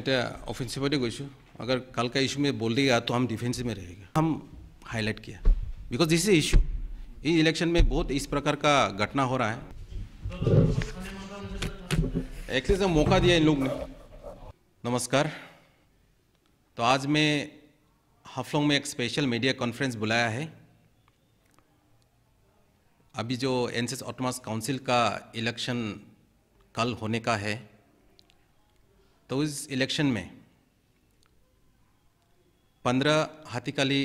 এটা অফেন্সিভতে গৈছোঁ अगर कल का इशू में बोल देगा तो हम डिफेंसिव में रहेगा। हम हाईलाइट किया बिकॉज दिस इज इशू। इस इलेक्शन में बहुत इस प्रकार का घटना हो रहा है। एक्चुअली से मौका दिया इन लोग ने। नमस्कार। तो आज मैं हाफलोंग में एक स्पेशल मीडिया कॉन्फ्रेंस बुलाया है। अभी जो एनएसएस ऑटोनॉमस काउंसिल का इलेक्शन कल होने का है, तो इस इलेक्शन में 15 हाथीकाली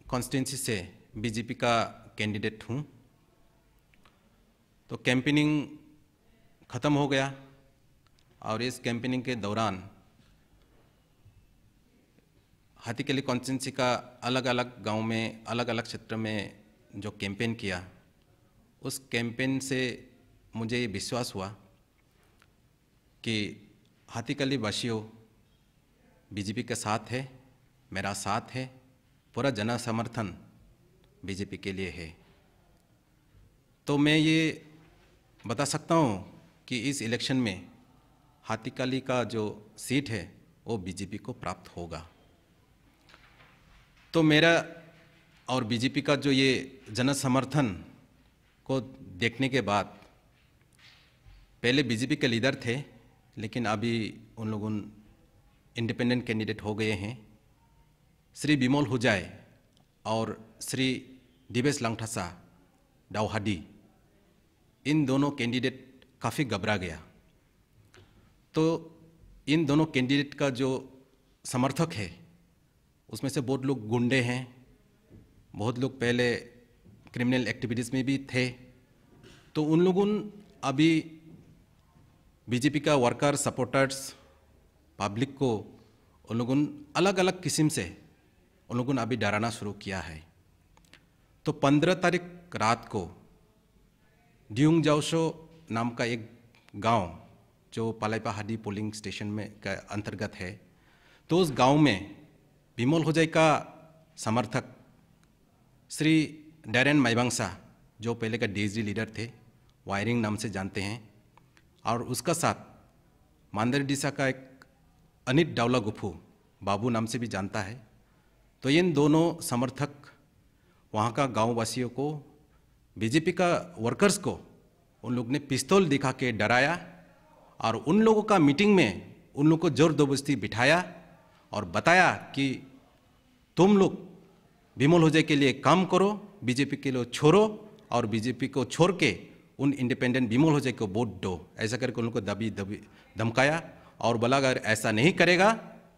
कॉन्स्टिट्यूंसी से बीजेपी का कैंडिडेट हूँ। तो कैंपेनिंग ख़त्म हो गया और इस कैंपेनिंग के दौरान हाथीकाली कॉन्स्टिट्यूंसी का अलग अलग गांव में, अलग अलग क्षेत्र में जो कैंपेन किया, उस कैंपेन से मुझे ये विश्वास हुआ कि हाथीकाली वासियों बीजेपी के साथ है, मेरा साथ है, पूरा जन समर्थन बीजेपी के लिए है। तो मैं ये बता सकता हूँ कि इस इलेक्शन में हाथीकाली का जो सीट है वो बीजेपी को प्राप्त होगा। तो मेरा और बीजेपी का जो ये जन समर्थन को देखने के बाद, पहले बीजेपी के लीडर थे लेकिन अभी उन लोगों इंडिपेंडेंट कैंडिडेट हो गए हैं। श्री बिमल हुजाई और श्री दिबेश लांगथासा दावहाडी, इन दोनों कैंडिडेट काफ़ी घबरा गया। तो इन दोनों कैंडिडेट का जो समर्थक है उसमें से बहुत लोग गुंडे हैं, बहुत लोग पहले क्रिमिनल एक्टिविटीज़ में भी थे। तो उन लोगों अभी बीजेपी का वर्कर सपोर्टर्स पब्लिक को उन लोगों अलग अलग किस्म से उन लोगों ने अभी डराना शुरू किया है। तो 15 तारीख रात को डियुंग जाओशो नाम का एक गांव जो पालाईपाहाड़ी पोलिंग स्टेशन में का अंतर्गत है, तो उस गांव में बिमल हुजाई का समर्थक श्री डैरेन माइबांगसा, जो पहले का डीएसडी लीडर थे, वायरिंग नाम से जानते हैं, और उसका साथ मांदरडीसा का एक अनित डावला गुफू बाबू नाम से भी जानता है। तो इन दोनों समर्थक वहाँ का गाँव वासियों को, बीजेपी का वर्कर्स को उन लोग ने पिस्तौल दिखा के डराया और उन लोगों का मीटिंग में उन लोगों को जोर जबरदस्ती बिठाया और बताया कि तुम लोग बिमल हुजाई के लिए काम करो, बीजेपी के लिए छोड़ो और बीजेपी को छोड़ के उन इंडिपेंडेंट बिमल हुजाई को वोट दो। ऐसा करके उन लोग को धमकाया और बोला अगर ऐसा नहीं करेगा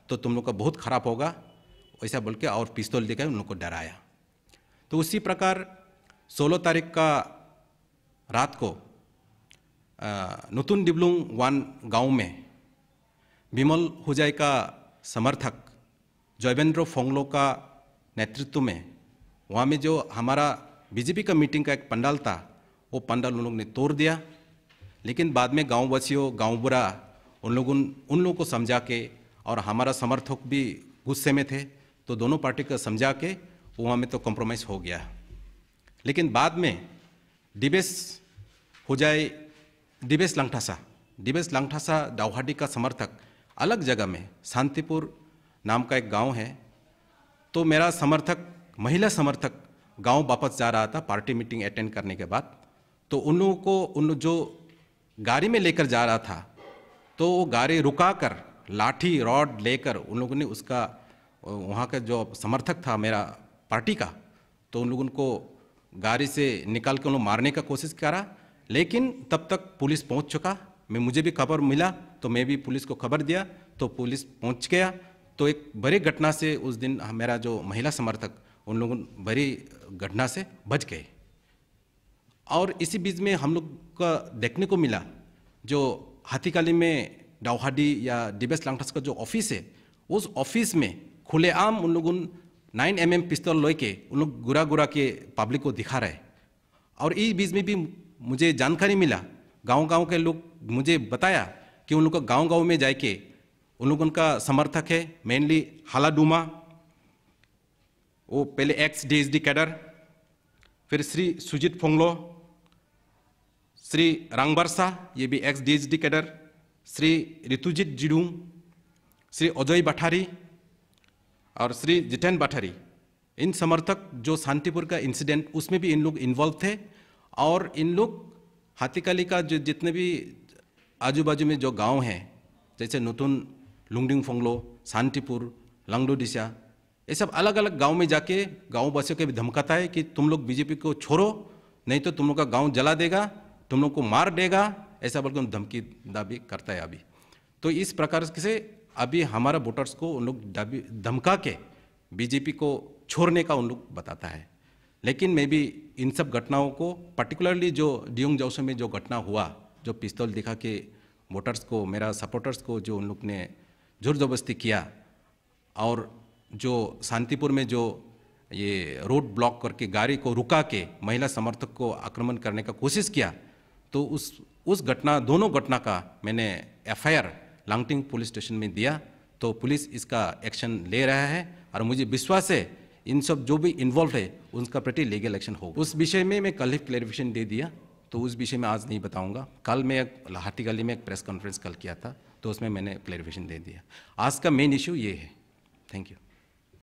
तो तुम लोग का बहुत खराब होगा, ऐसा बोल के और पिस्तौल देकर उन लोग को डराया। तो उसी प्रकार 16 तारीख का रात को नतुन डिबलुंग 1 गांव में बिमल हुजाई का समर्थक जयवेंद्र फोंगलो का नेतृत्व में, वहाँ में जो हमारा बीजेपी का मीटिंग का एक पंडाल था, वो पंडाल उन लोगों ने तोड़ दिया। लेकिन बाद में गाँव वासियों, गाँव बुरा उन लोगों को समझा के, और हमारा समर्थक भी गुस्से में थे, तो दोनों पार्टी को समझा के वहाँ में तो कॉम्प्रोमाइज़ हो गया। लेकिन बाद में दिबेश हुजाई, दिबेश लांगथासा दावहाडी का समर्थक अलग जगह में शांतिपुर नाम का एक गांव है, तो मेरा समर्थक, महिला समर्थक गांव वापस जा रहा था पार्टी मीटिंग अटेंड करने के बाद। तो उन लोगों को, उन जो गाड़ी में लेकर जा रहा था, तो वो गाड़ी रुकाकर लाठी रॉड लेकर उन लोगों ने उसका, वहाँ का जो समर्थक था मेरा पार्टी का, तो उन लोगों को गाड़ी से निकाल के उन लोग मारने का कोशिश करा। लेकिन तब तक पुलिस पहुँच चुका। मुझे भी खबर मिला तो मैं भी पुलिस को खबर दिया, तो पुलिस पहुँच गया। तो एक बड़ी घटना से उस दिन मेरा जो महिला समर्थक उन लोगों बड़ी घटना से बच गए। और इसी बीच में हम लोग का देखने को मिला, जो हाथीकाली में दावहाडी या दिबेश लांगथासा का जो ऑफिस है, उस ऑफिस में खुलेआम उन लोगों 9 mm पिस्तौल लेके उन लोग गुरा के पब्लिक को दिखा रहे। और इस बीच में भी मुझे जानकारी मिला, गांव के लोग मुझे बताया कि उन लोग का गांव में जाके उन लोगों का समर्थक है मेनली हालाडुमा, वो पहले एक्स डीएसडी कैडर, फिर श्री सुजीत फोंगलो, श्री रांगबरसा, ये भी ex DSD cadre, Shri Ritujit Jidung, Shri Ajay Bathari और श्री जितेन बाठारी, इन समर्थक जो शांतिपुर का इंसिडेंट उसमें भी इन लोग इन्वॉल्व थे। और इन लोग हाथीकाली का जो जितने भी आजू बाजू में जो गांव हैं, जैसे नूतन, लुंगडिंग फोंगलो, शांतिपुर, लंगडोडिशा, ये सब अलग अलग गांव में जाके गांव वासियों को भी धमकाता है कि तुम लोग बीजेपी को छोड़ो, नहीं तो तुम लोग का गांव जला देगा, तुम लोग को मार देगा, ऐसा बोलकर धमकी दाबी करता है अभी। तो इस प्रकार से अभी हमारा वोटर्स को उन लोग धमका के बीजेपी को छोड़ने का उन लोग बताता है। लेकिन मैं भी इन सब घटनाओं को, पर्टिकुलरली जो डियोंग जाओसो में जो घटना हुआ, जो पिस्तौल दिखा के वोटर्स को, मेरा सपोर्टर्स को जो उन लोग ने जोर जबरदस्ती किया, और जो शांतिपुर में जो ये रोड ब्लॉक करके गाड़ी को रुका के महिला समर्थक को आक्रमण करने का कोशिश किया, तो उस घटना, दोनों घटना का मैंने एफआईआर लांगटिंग पुलिस स्टेशन में दिया। तो पुलिस इसका एक्शन ले रहा है और मुझे विश्वास है इन सब जो भी इन्वॉल्व है उनका प्रति लीगल एक्शन होगा। उस विषय में मैं कल ही क्लैरिफिकेशन दे दिया, तो उस विषय में आज नहीं बताऊंगा। कल मैं हाथीगली में एक प्रेस कॉन्फ्रेंस कल किया था, तो उसमें मैंने क्लैरिफिकेशन दे दिया। आज का मेन इशू ये है। Thank you.